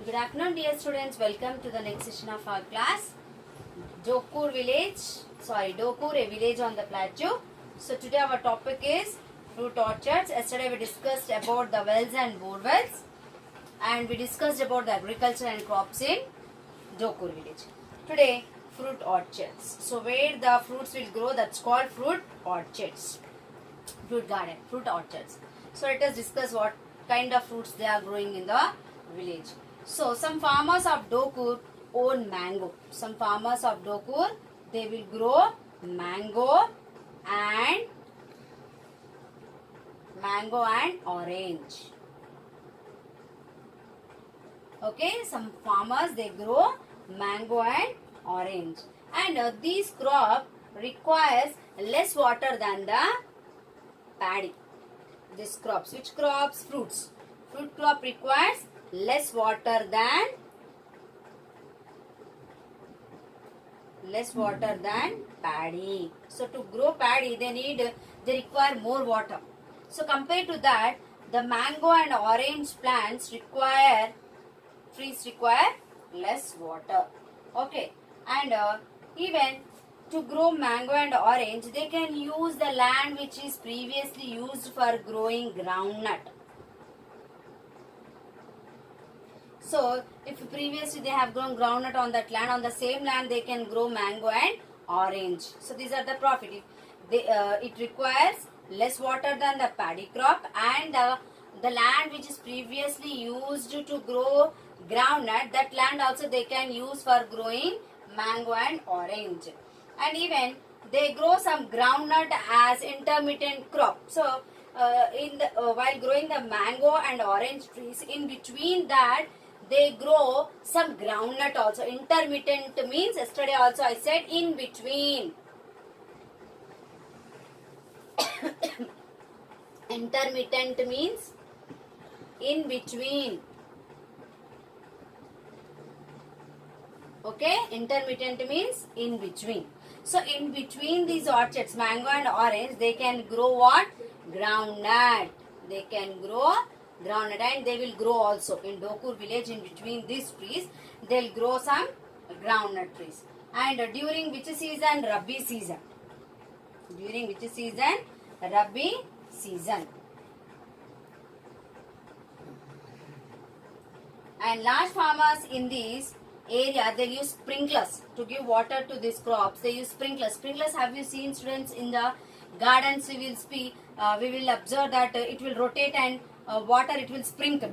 Good afternoon, dear students. Welcome to the next session of our class. Dokur village, Dokur, a village on the plateau. So today our topic is fruit orchards. Yesterday we discussed about the wells and bore wells, and we discussed about the agriculture and crops in Dokur village. Today, fruit orchards. So where the fruits will grow, that's called fruit orchards. Fruit garden, fruit orchards. So let us discuss what kind of fruits they are growing in the village. So some farmers of Dokur own mango. Some farmers of Dokur, they will grow mango and orange. Okay, some farmers they grow mango and orange, and these crop requires less water than the paddy. This crops, which crops? Fruits. Fruit crop requires less water than paddy. So to grow paddy, they require more water. So compared to that, the mango and orange plants trees require less water. Okay, and even to grow mango and orange, they can use the land which is previously used for growing groundnut. So, if previously they have grown groundnut on that land, on the same land they can grow mango and orange. So, these are the profit. It requires less water than the paddy crop, and the land which is previously used to grow groundnut, that land also they can use for growing mango and orange. And even they grow some groundnut as intermittent crop. So, while growing the mango and orange trees, in between that they grow some groundnut also. Intermittent means, yesterday also I said in between. Intermittent means in between. Okay, intermittent means in between. So in between these orchards, mango and orange, they can grow what? Groundnut. They can grow groundnut, and they will grow also in Dokur village. In between these trees, they'll grow some groundnut trees. And during which season? Rabi season. During which season? Rabi season. And large farmers in these area, they use sprinklers to give water to these crops. They use sprinklers. Sprinklers, have you seen, students, in the gardens? We will observe that it will rotate, and water it will sprinkle.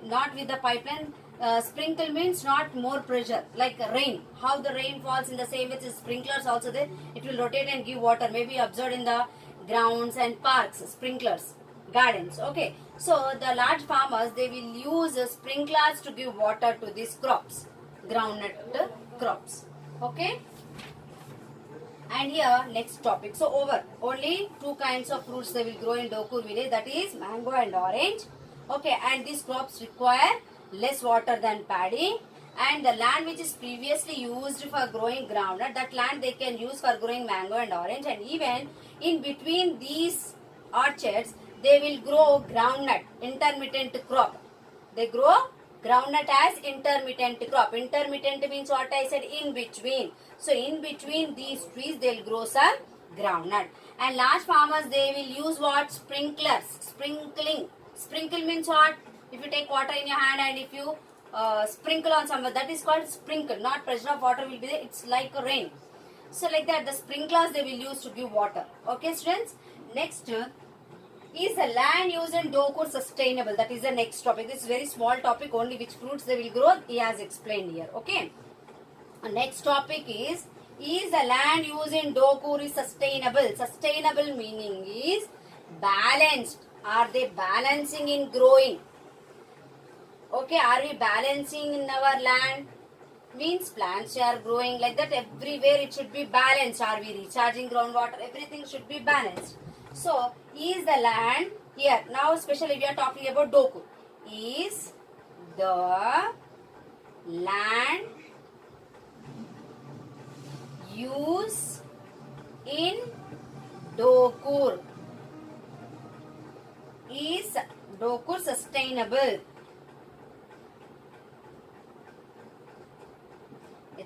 Not with the pipeline. Sprinkle means not more pressure, like rain. How the rain falls, in the same way, sprinklers also there. It will rotate and give water. Maybe observed in the grounds and parks, sprinklers, gardens. Okay. So the large farmers, they will use sprinklers to give water to these crops, groundnut crops. Okay. And here next topic. So only two kinds of fruits they will grow in Dokur village, that is mango and orange. Okay, and these crops require less water than paddy, and the land which is previously used for growing groundnut, that land they can use for growing mango and orange. And even in between these orchards, they will grow groundnut, intermittent crop. They grow groundnut as intermittent crop. Intermittent means what I said, in between. So in between these trees, they'll grow some groundnut. And large farmers, they will use what? Sprinklers. Sprinkling. Sprinkle means what? If you take water in your hand and if you sprinkle on somewhere, that is called sprinkle. Not pressure of water will be there. It's like a rain. So like that, the sprinklers they will use to give water. Okay, students. Next, is the land used in Dokur sustainable? That is the next topic. This is very small topic, only which fruits they will grow. He has explained here. Okay. Next topic is the land used in Dokur is sustainable? Sustainable meaning is balanced. Are they balancing in growing? Okay, are we balancing in our land? Means plants are growing like that. Everywhere it should be balanced. Are we recharging groundwater? Everything should be balanced. So, is the land here, now especially we are talking about Dokur. Is the land used in Dokur? Is Dokur sustainable?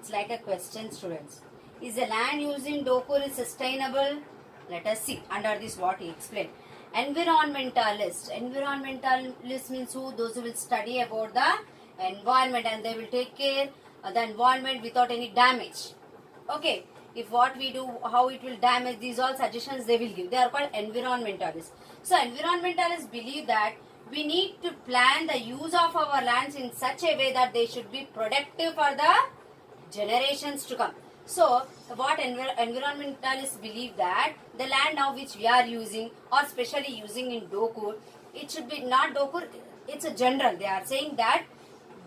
It's like a question, students. Is the land used in Dokur is sustainable? Let us see. Under this, what he explained. Environmentalist. Environmentalist means who? Those who will study about the environment and they will take care of the environment without any damage. Okay. If what we do, how it will damage, these all suggestions they will give. They are called environmentalists. So environmentalists believe that we need to plan the use of our lands in such a way that they should be productive for the generations to come. So what environmentalists believe that the land now which we are using or especially using in Dokur, it should be not Dokur, it's a general. They are saying that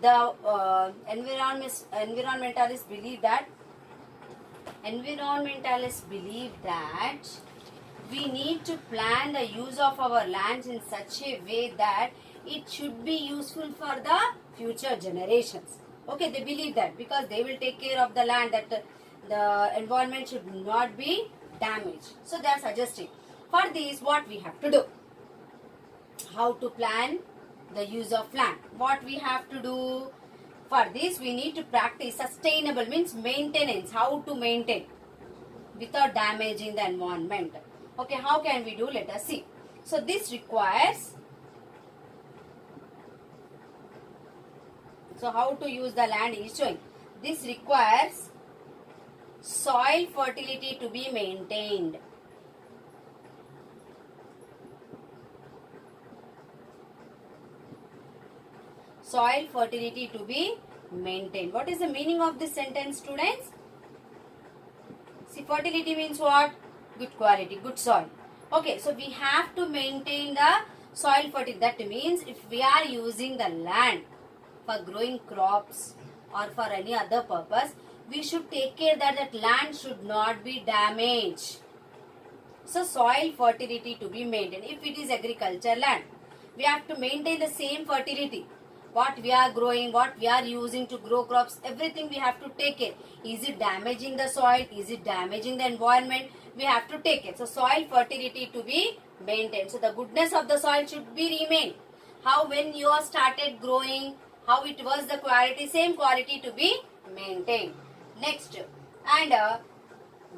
the environmentalists believe that we need to plan the use of our lands in such a way that it should be useful for the future generations. Okay, they believe that because they will take care of the land, that the environment should not be damaged. So they are suggesting. For this, what we have to do? How to plan the use of land? What we have to do? For this, we need to practice sustainable, means maintenance. How to maintain without damaging the environment. Okay, how can we do? Let us see. So this requires, so how to use the land is showing. This requires soil fertility to be maintained. Soil fertility to be maintained. What is the meaning of this sentence, students? See, fertility means what? Good quality, good soil. Okay, so we have to maintain the soil fertility. That means if we are using the land for growing crops or for any other purpose, we should take care that that land should not be damaged. So soil fertility to be maintained. If it is agriculture land, we have to maintain the same fertility. What we are growing, what we are using to grow crops, everything we have to take care. Is it damaging the soil? Is it damaging the environment? We have to take it. So soil fertility to be maintained. So the goodness of the soil should be remain. How when you are started growing, how it was the quality, same quality to be maintained. Next, and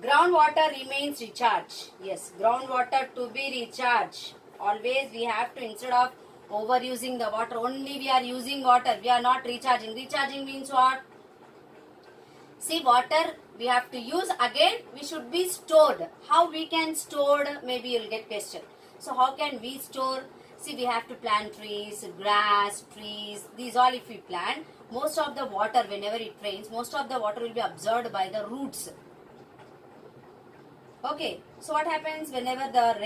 groundwater remains recharged. Yes, groundwater to be recharged. Always we have to, instead of overusing the water, only we are using water, we are not recharging. Recharging means what? See, water we have to use again, we should be stored. How we can store? Maybe you will get question. So how can we store? See, we have to plant trees, grass, trees, these all if we plant, most of the water, whenever it rains, most of the water will be absorbed by the roots. Okay, so what happens whenever the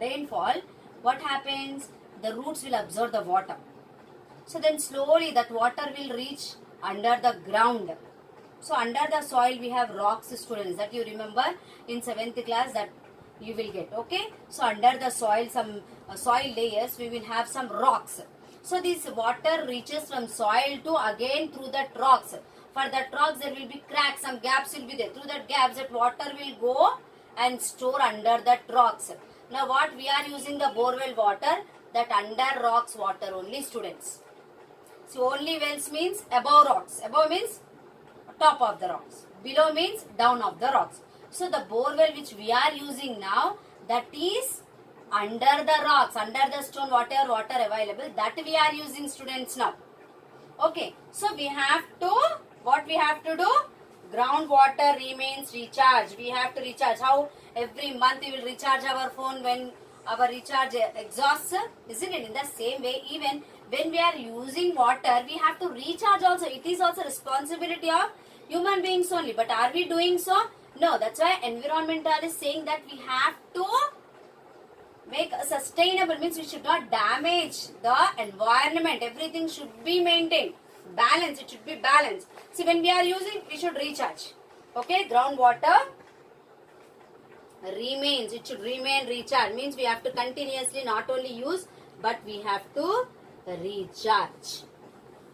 rainfall, what happens? The roots will absorb the water. So then slowly that water will reach under the ground. So under the soil we have rocks, students, that you remember in 7th class that you will get. Okay, so under the soil, some soil layers, we will have some rocks. So this water reaches from soil to again through that rocks. For that rocks there will be cracks, some gaps will be there. Through that gaps that water will go and store under that rocks. Now what we are using the borewell water, that under rocks water only, students. So only wells means above rocks. Above means top of the rocks. Below means down of the rocks. So the borewell which we are using now, that is under the rocks, under the stone, whatever water available, that we are using, students, now. Okay, so we have to, what we have to do? Groundwater remains recharged. We have to recharge. How? Every month we will recharge our phone when our recharge exhausts, isn't it? In the same way, even when we are using water, we have to recharge also. It is also responsibility of human beings only. But are we doing so? No. That's why environmental is saying that we have to make a sustainable, means we should not damage the environment. Everything should be maintained. Balance. It should be balanced. See, when we are using, we should recharge. Okay, groundwater remains. It should remain recharged. Means we have to continuously not only use, but we have to recharge.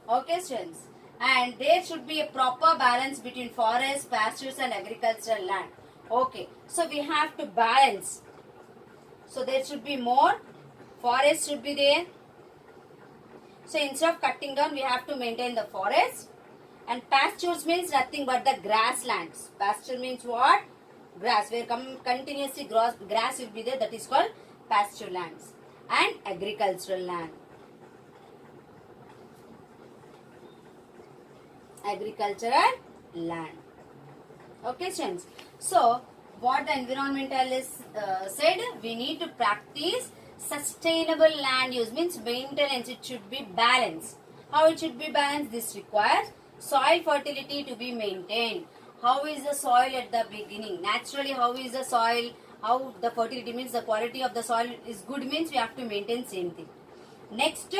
Okay, students. And there should be a proper balance between forest, pastures and agricultural land. Okay, so we have to balance. So there should be more. Forest should be there. So instead of cutting down, we have to maintain the forest. And pastures means nothing but the grasslands. Pasture means what? Grass, where continuously grass will be there. That is called pasture lands. And agricultural land. Agricultural land. Okay, students. So, what the environmentalists said, we need to practice sustainable land use, means maintenance. It should be balanced. How it should be balanced? This requires soil fertility to be maintained. How is the soil at the beginning? Naturally, how is the soil? How the fertility means the quality of the soil is good, means we have to maintain same thing. Next,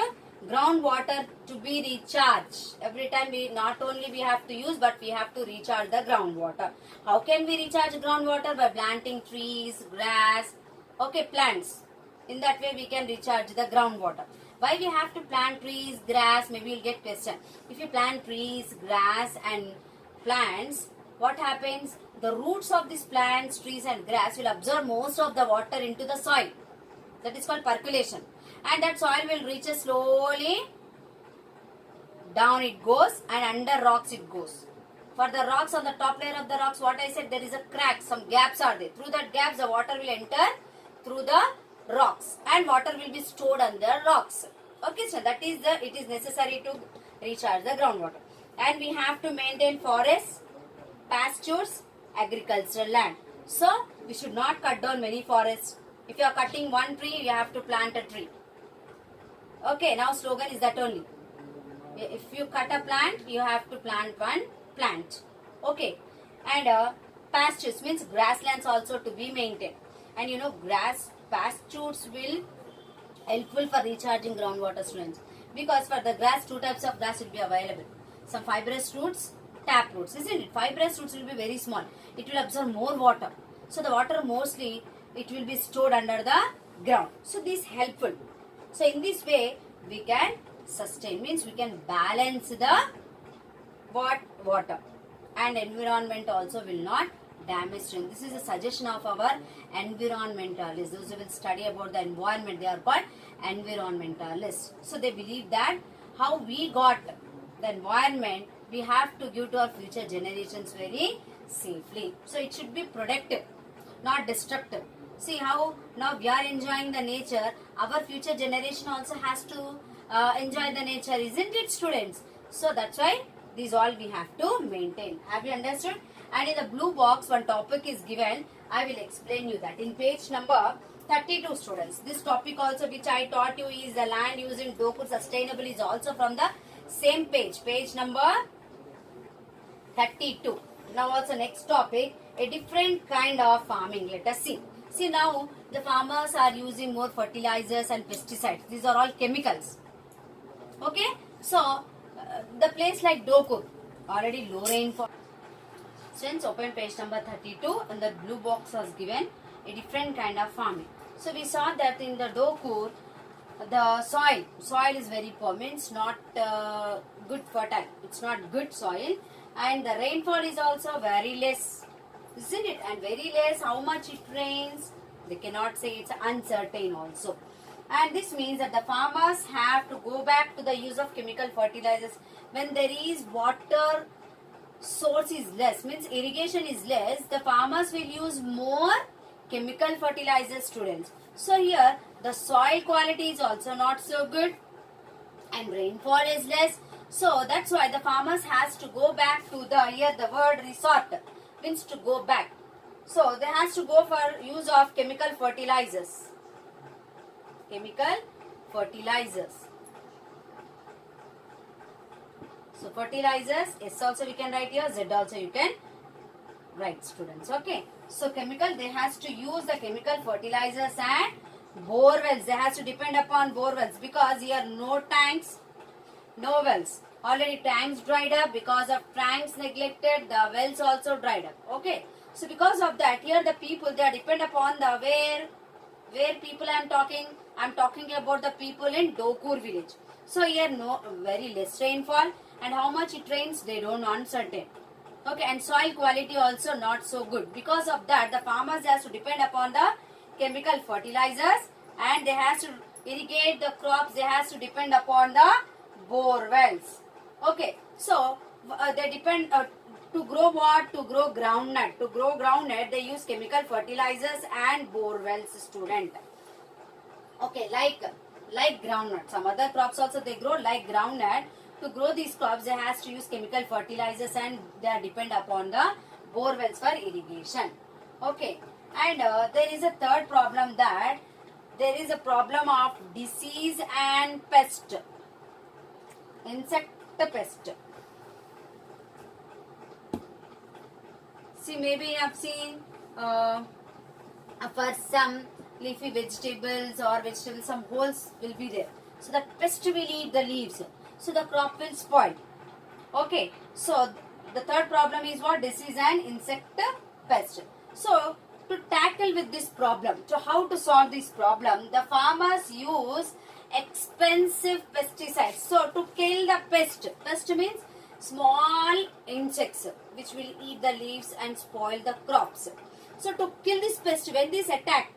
groundwater to be recharged. Every time we not only we have to use, but we have to recharge the groundwater. How can we recharge groundwater? By planting trees, grass, okay, plants. In that way we can recharge the groundwater. Why we have to plant trees, grass? Maybe you'll get question. If you plant trees, grass and plants, what happens? The roots of these plants, trees and grass will absorb most of the water into the soil. That is called percolation. And that soil will reach slowly down it goes, and under rocks it goes. For the rocks, on the top layer of the rocks, what I said, there is a crack, some gaps are there. Through that gaps the water will enter through the rocks, and water will be stored under rocks. Okay, so that is it is necessary to recharge the groundwater. And we have to maintain forests, pastures, agricultural land. So we should not cut down many forests. If you are cutting one tree, you have to plant a tree. Okay, now slogan is that only. If you cut a plant, you have to plant one plant. Okay, and pastures means grasslands also to be maintained. And you know, grass pastures will helpful for recharging groundwater, students. Because for the grass, two types of grass will be available. Some fibrous roots, tap roots, isn't it? Fibrous roots will be very small. It will absorb more water. So the water mostly it will be stored under the ground. So this is helpful. So in this way we can sustain, means we can balance the water, and environment also will not damage. This is a suggestion of our environmentalists. Those who will study about the environment, they are called environmentalists. So they believe that how we got the environment, we have to give to our future generations very safely. So it should be productive, not destructive. See how now we are enjoying the nature, our future generation also has to enjoy the nature, isn't it, students? So that's why these all we have to maintain. Have you understood? And in the blue box one topic is given. I will explain you that in page number 32, students. This topic also which I taught you is the land use in Dokur sustainable is also from the same page number 32. Now also next topic, a different kind of farming. Let us see. See now the farmers are using more fertilizers and pesticides. These are all chemicals. Okay. So the place like Dokur, already low rainfall. Since open page number 32 and the blue box was given a different kind of farming. So we saw that in the Dokur, the soil is very poor, means not good fertile. It's not good soil, and the rainfall is also very less, isn't it? And very less. How much it rains, they cannot say. It's uncertain also. And this means that the farmers have to go back to the use of chemical fertilizers when there is water source is less, means irrigation is less. The farmers will use more chemical fertilizers, students. So here the soil quality is also not so good and rainfall is less. So that's why the farmers has to go back to the, here the word resort means to go back. So they has to go for use of chemical fertilizers. Chemical fertilizers. So fertilizers, S also we can write here, Z also you can write, students. Okay. So chemical, they has to use the chemical fertilizers and bore wells. They has to depend upon bore wells because here no tanks, no wells. Already tanks dried up. Because of tanks neglected, the wells also dried up. Okay. So because of that, here the people, they are depend upon the where people I am talking about the people in Dokur village. So here no very less rainfall, and how much it rains they don't know, uncertain. Okay, and soil quality also not so good. Because of that, the farmers has to depend upon the chemical fertilizers, and they has to irrigate the crops. They has to depend upon the bore wells. Okay, so they depend to grow what? To grow groundnut. To grow groundnut, they use chemical fertilizers and bore wells, student. Okay, like groundnut. Some other crops also they grow like groundnut. To grow these crops, they has to use chemical fertilizers and they are depend upon the bore wells for irrigation. Okay, and there is a third problem, that there is a problem of disease and pest, insect pest. See, maybe you have seen for some leafy vegetables or vegetables, some holes will be there. So the pest will eat the leaves. So the crop will spoil. Okay. So the third problem is what? Disease and insect pest. So to tackle with this problem, to how to solve this problem, the farmers use expensive pesticides. So to kill the pest means small insects which will eat the leaves and spoil the crops. So to kill this pest, when this attack,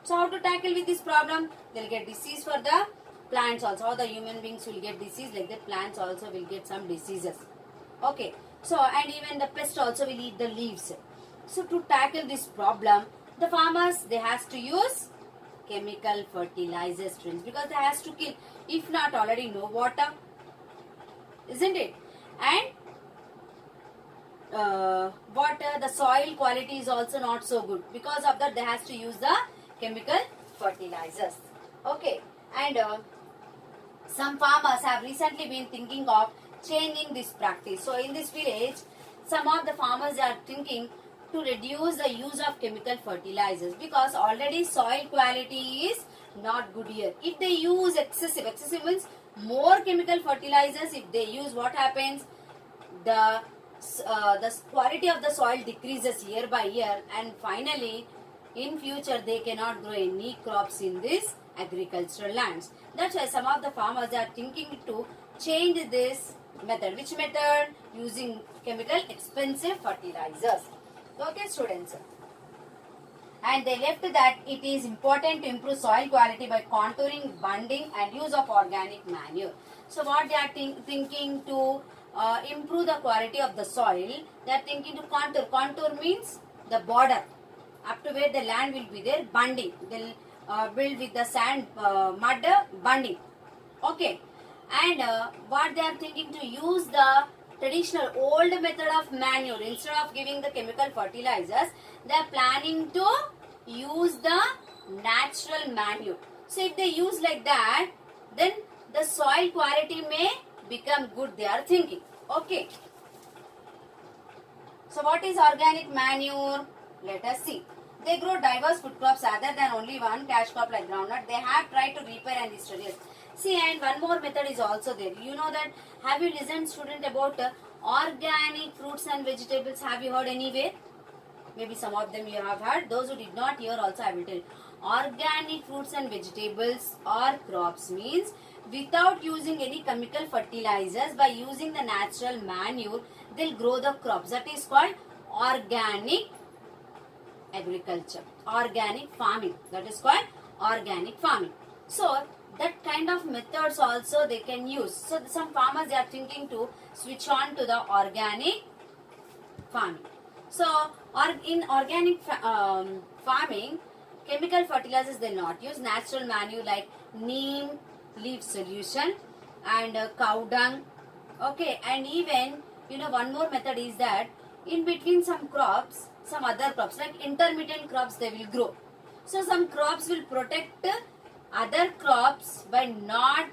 so how to tackle with this problem? They'll get disease for the plants also. How the human beings will get disease, like the plants also will get some diseases. Okay. So and even the pest also will eat the leaves. So to tackle this problem, the farmers, they has to use chemical fertilizers, friends, because they has to kill. If not, already no water, isn't it? And water, the soil quality is also not so good. Because of that, they has to use the chemical fertilizers. Okay, and some farmers have recently been thinking of changing this practice. So in this village, some of the farmers are thinking to reduce the use of chemical fertilizers, because already soil quality is not good here. If they use excessive means more chemical fertilizers, if they use, what happens? The quality of the soil decreases year by year, and finally in future they cannot grow any crops in this agricultural lands. That's why some of the farmers are thinking to change this method. Which method? Using chemical expensive fertilizers. Okay, students. And they left that it is important to improve soil quality by contouring, bunding and use of organic manure. So what they are thinking to improve the quality of the soil, they are thinking to contour. Contour means the border up to where the land will be there. Bunding, they'll build with the sand, mud, bunding. Okay, and what they are thinking to use the traditional old method of manure. Instead of giving the chemical fertilizers, they are planning to use the natural manure. So if they use like that, then the soil quality may become good, they are thinking. Okay. So what is organic manure? Let us see. They grow diverse food crops other than only one cash crop like groundnut. They have tried to repair and restore. Yes. See, and one more method is also there. You know that, have you listened, student, about organic fruits and vegetables? Have you heard anywhere? Maybe some of them you have heard. Those who did not hear also, I will tell you. Organic fruits and vegetables or crops means without using any chemical fertilizers, by using the natural manure, they'll grow the crops. That is called organic agriculture, organic farming. That is called organic farming. So that kind of methods also they can use. So some farmers, they are thinking to switch on to the organic farming. So in organic farming, chemical fertilizers they not use. Natural manure like neem leaf solution and cow dung. Okay, and even one more method is that in between some crops, some other crops like intermittent crops they will grow. So some crops will protect other crops by not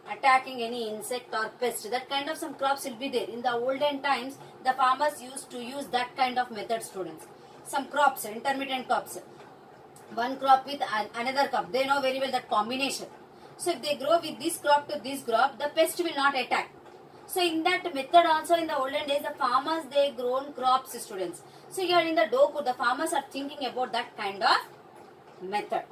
attacking any insect or pest. That kind of some crops will be there. In the olden times, the farmers used to use that kind of method, students. Some crops, intermittent crops, one crop with another crop, they know very well that combination. So if they grow with this crop to this crop, the pest will not attack. So in that method also, in the olden days, the farmers, they grown crops, students. So here in the Dokur, the farmers are thinking about that kind of method.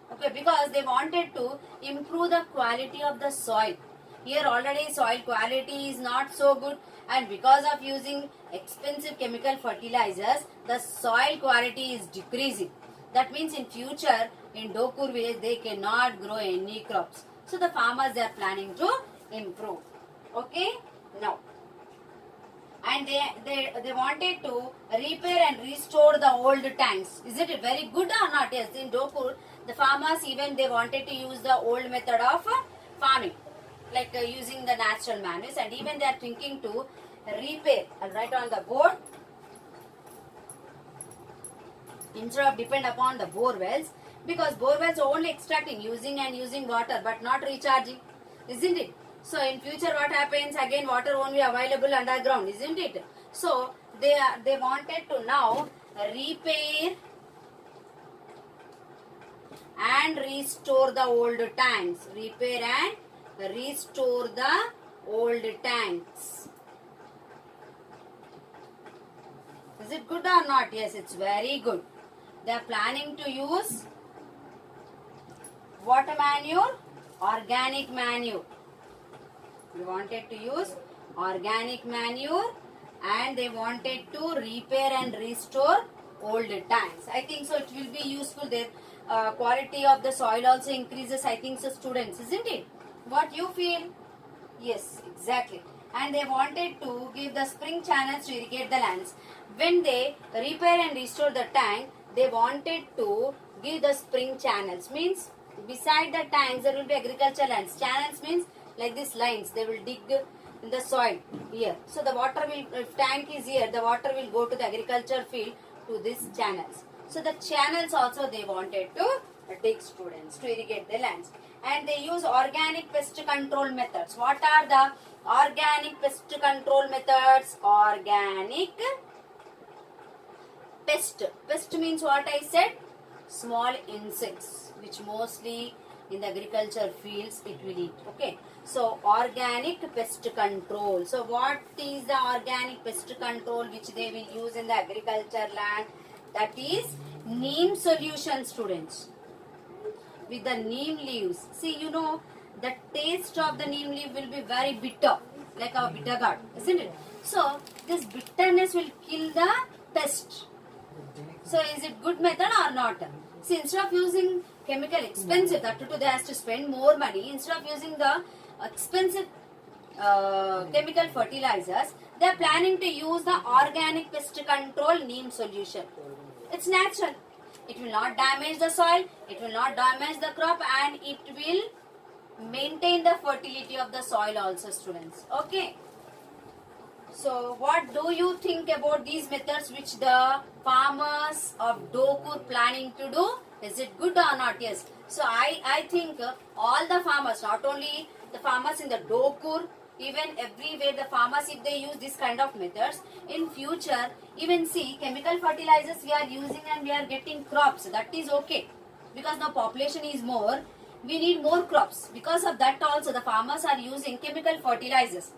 Okay, because they wanted to improve the quality of the soil. Here already soil quality is not so good, and because of using expensive chemical fertilizers, the soil quality is decreasing. That means in future, in Dokur village, they cannot grow any crops. So the farmers, they are planning to improve. Okay, now, and they wanted to repair and restore the old tanks. Is it very good or not? Yes, in Dokur, the farmers even they wanted to use the old method of farming, like using the natural manures, and even they are thinking to repair. I'll write on the board, instead of depend upon the bore wells, because bore wells are only extracting, using water but not recharging, isn't it? So in future what happens, again water won't be available underground, isn't it? So they wanted to now repair and restore the old tanks. Repair and restore the old tanks. Is it good or not? Yes, it's very good. They are planning to use what manure? Organic manure. We wanted to use organic manure, and they wanted to repair and restore old tanks. I think so it will be useful. Their quality of the soil also increases, I think so, students, isn't it? What you feel? Yes, exactly. And they wanted to give the spring channels to irrigate the lands. When they repair and restore the tank, they wanted to give the spring channels. Means beside the tanks there will be agricultural lands. Channels means like these lines. They will dig in the soil here. So the water will, if tank is here, the water will go to the agriculture field to these channels. So the channels also they wanted to dig, students, to irrigate the lands. And they use organic pest control methods. What are the organic pest control methods? Organic pest. Pest means what I said? Small insects, which mostly in the agriculture fields it will eat. Okay. So organic pest control. So what is the organic pest control which they will use in the agriculture land? That is neem solution, students. With the neem leaves. See, you know, the taste of the neem leaf will be very bitter, like our bitter gourd, isn't it? So this bitterness will kill the pest. So is it good method or not? See, instead of using chemical expensive, that too they has to spend more money. Instead of using the expensive chemical fertilizers, they are planning to use the organic pest control neem solution. It's natural. It will not damage the soil, it will not damage the crop, and it will maintain the fertility of the soil also, students. Okay. So what do you think about these methods which the farmers of Dokur planning to do? Is it good or not? Yes. So I think all the farmers, not only the farmers in the Dokur, even everywhere the farmers, if they use this kind of methods, in future, even see chemical fertilizers we are using and we are getting crops. That is okay. Because now population is more, we need more crops. Because of that also the farmers are using chemical fertilizers.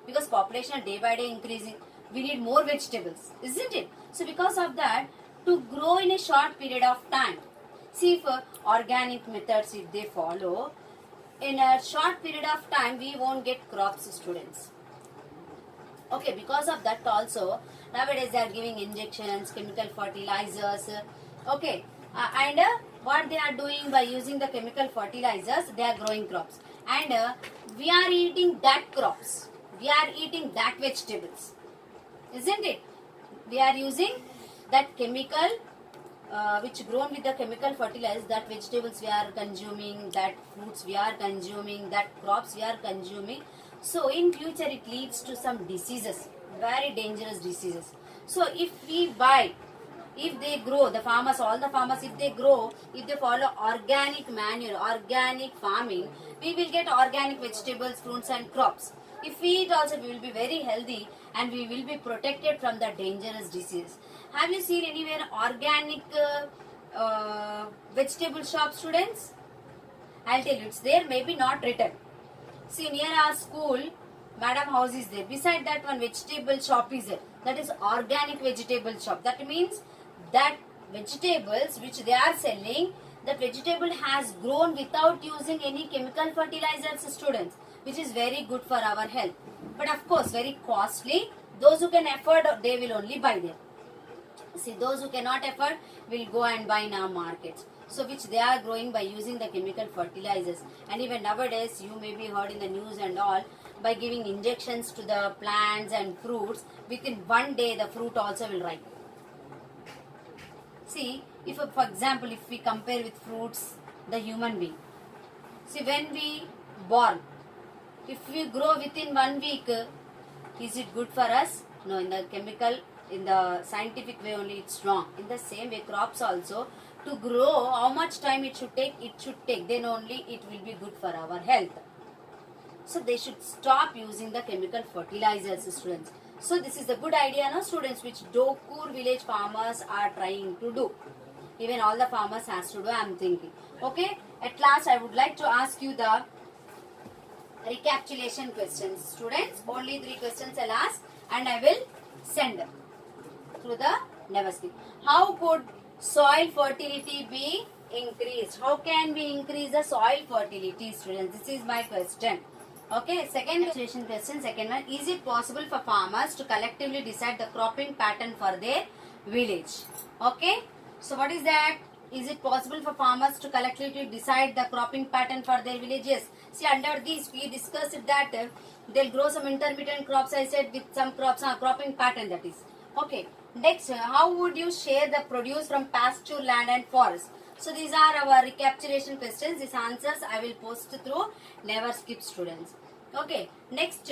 Because population day by day increasing, we need more vegetables, isn't it? So because of that, to grow in a short period of time, see if organic methods if they follow, in a short period of time we won't get crops, students. Okay, because of that also nowadays they are giving injections, chemical fertilizers. Okay, and what they are doing by using the chemical fertilizers, they are growing crops, and we are eating that crops, we are eating that vegetables, isn't it? We are using that chemical which grown with the chemical fertilizers, that vegetables we are consuming, that fruits we are consuming, that crops we are consuming. So in future it leads to some diseases, very dangerous diseases. So if we buy, if they grow, the farmers, all the farmers, if they grow, if they follow organic manure, organic farming, we will get organic vegetables, fruits and crops. If we eat also, we will be very healthy and we will be protected from the dangerous disease. Have you seen anywhere organic vegetable shop, students? I'll tell you, it's there, maybe not written. See, near our school, Madam House is there. Beside that one vegetable shop is there. That is organic vegetable shop. That means that vegetables which they are selling, the vegetable has grown without using any chemical fertilizers, students, which is very good for our health. But of course, very costly. Those who can afford, they will only buy them. See, those who cannot afford will go and buy in our markets. So which they are growing by using the chemical fertilizers. And even nowadays, you may be heard in the news and all, by giving injections to the plants and fruits, within one day the fruit also will ripen. See, if for example, if we compare with fruits, the human being. See, when we born, if we grow within 1 week, is it good for us? No, in the chemical, in the scientific way only it's wrong. In the same way, crops also, to grow, how much time it should take? It should take, then only it will be good for our health. So they should stop using the chemical fertilizers, students. So this is a good idea, no, students, which Dokur village farmers are trying to do. Even all the farmers has to do, I am thinking. Okay, at last I would like to ask you the recapitulation questions, students. Only 3 questions I'll ask and I will send them through the Neverski. How could soil fertility be increased? How can we increase the soil fertility, students? This is my question. Okay, second question, second one. Is it possible for farmers to collectively decide the cropping pattern for their village? Okay, so what is that? Is it possible for farmers to collectively decide the cropping pattern for their villages? See, under this we discussed that they'll grow some intermittent crops, I said, with some crops, cropping pattern, that is. Okay, next, how would you share the produce from pasture land and forest? So these are our recapitulation questions. These answers I will post through Neverskip, students. Okay, next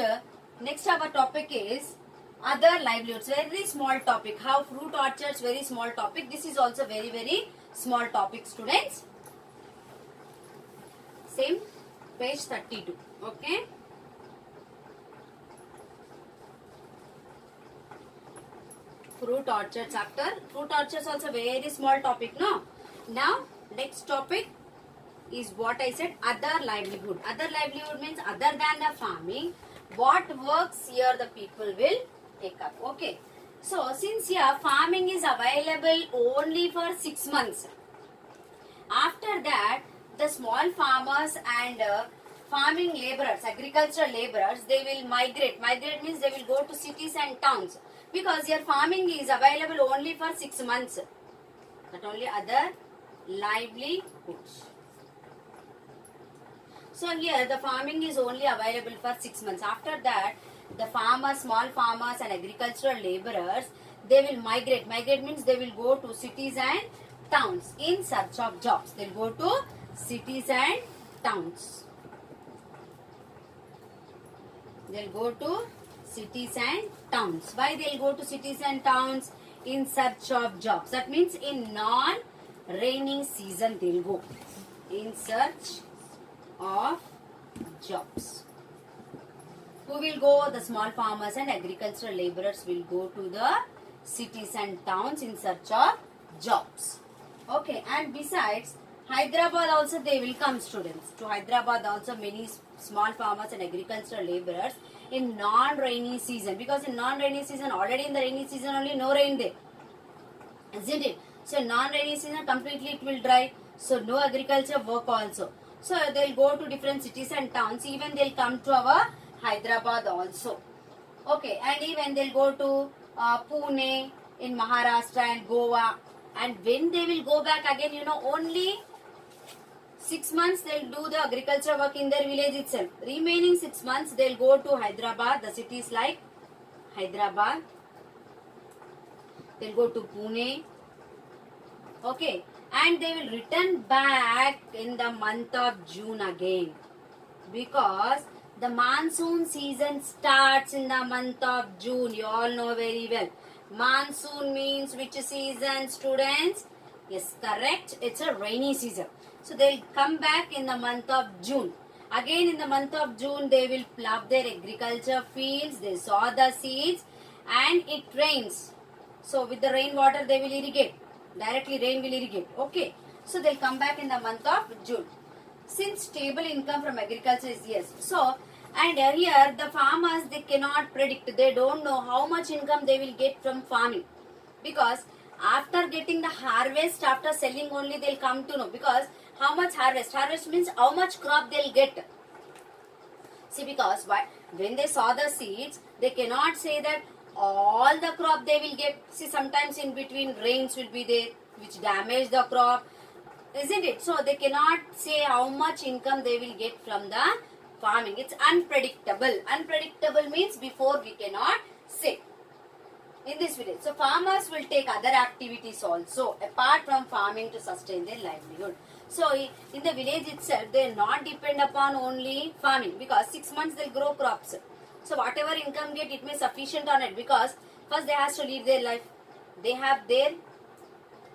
our topic is other livelihoods. Very small topic. How fruit orchards, very small topic. This is also very small topic, students. Same page 32. Okay. Fruit orchard chapter. Fruit orchards also very small topic, no? Now, next topic is what I said, other livelihood. Other livelihood means other than the farming, what works here the people will take up. Okay. So, since here farming is available only for 6 months. After that, the small farmers and farming laborers, agricultural laborers, they will migrate. Migrate means they will go to cities and towns. Because here farming is available only for 6 months. But only other livelihoods. So here the farming is only available for 6 months. After that, the farmers, small farmers and agricultural laborers, they will migrate. Migrate means they will go to cities and towns in search of jobs. They will go to cities and towns. They will go to cities and towns. Why they will go to cities and towns? In search of jobs. That means in non-rainy season they will go. In search of jobs. Who will go? The small farmers and agricultural laborers will go to the cities and towns in search of jobs. Okay, and besides, Hyderabad also they will come, students. To Hyderabad also many small farmers and agricultural laborers in non-rainy season. Because in non-rainy season, already in the rainy season only no rain there. Isn't it? So non-rainy season completely it will dry. So no agriculture work also. So they'll go to different cities and towns. Even they'll come to our Hyderabad also. Okay, and even they'll go to Pune in Maharashtra and Goa. And when they will go back again, you know, only 6 months they'll do the agriculture work in their village itself. Remaining 6 months they'll go to Hyderabad, the cities like Hyderabad. They'll go to Pune. Okay, and they will return back in the month of June again. Because the monsoon season starts in the month of June. You all know very well. Monsoon means which season, students? Yes, correct. It's a rainy season. So they'll come back in the month of June. Again in the month of June, they will plough their agriculture fields. They sow the seeds and it rains. So with the rainwater, they will irrigate. Directly rain will irrigate. Okay. So they'll come back in the month of June. Since stable income from agriculture is yes. So, and here the farmers, they cannot predict. They don't know how much income they will get from farming. Because after getting the harvest, after selling only they'll come to know. Because how much harvest? Harvest means how much crop they'll get. See, because when they saw the seeds, they cannot say that all the crop they will get. See, sometimes in between rains will be there which damage the crop, isn't it? So they cannot say how much income they will get from the farming. It's unpredictable. Unpredictable means before we cannot say in this village. So farmers will take other activities also apart from farming to sustain their livelihood. So in the village itself, they not depend upon only farming, because 6 months they'll grow crops. So whatever income get, it may sufficient on it, because first they has to lead their life. They have their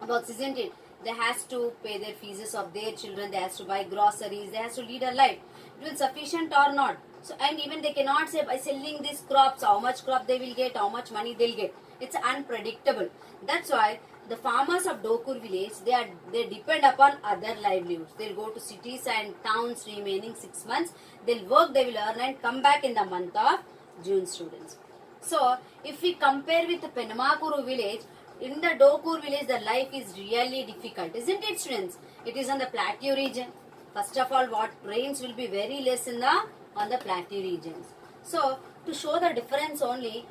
works, isn't it? They has to pay their fees of their children. They has to buy groceries. They has to lead a life. It will sufficient or not. So, and even they cannot say by selling these crops how much crop they will get, how much money they'll get. It's unpredictable. That's why the farmers of Dokur village, they depend upon other livelihoods. They'll go to cities and towns remaining 6 months. They'll work, they will earn and come back in the month of June, students. So if we compare with the Penamakuru village, in the Dokur village the life is really difficult, isn't it, students? It is on the plateau region. First of all, what rains will be very less in the on the plateau regions. So to show the difference only,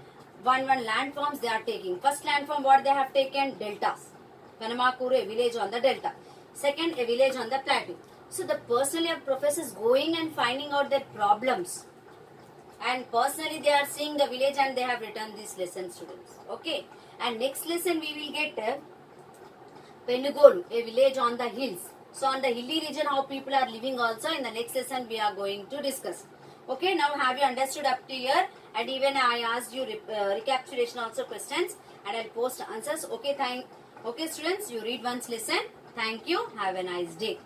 one landforms they are taking. First landform what they have taken, deltas. Penamakuru, a village on the delta. Second, a village on the plateau. So the personally professors going and finding out their problems, and personally they are seeing the village and they have written this lesson, students. Okay. And next lesson we will get Penugolu, a village on the hills. So on the hilly region how people are living also, in the next lesson we are going to discuss. Okay, now have you understood up to here? And even I asked you recapitulation also questions, and I'll post answers. Okay, okay students, you read once lesson. Thank you. Have a nice day.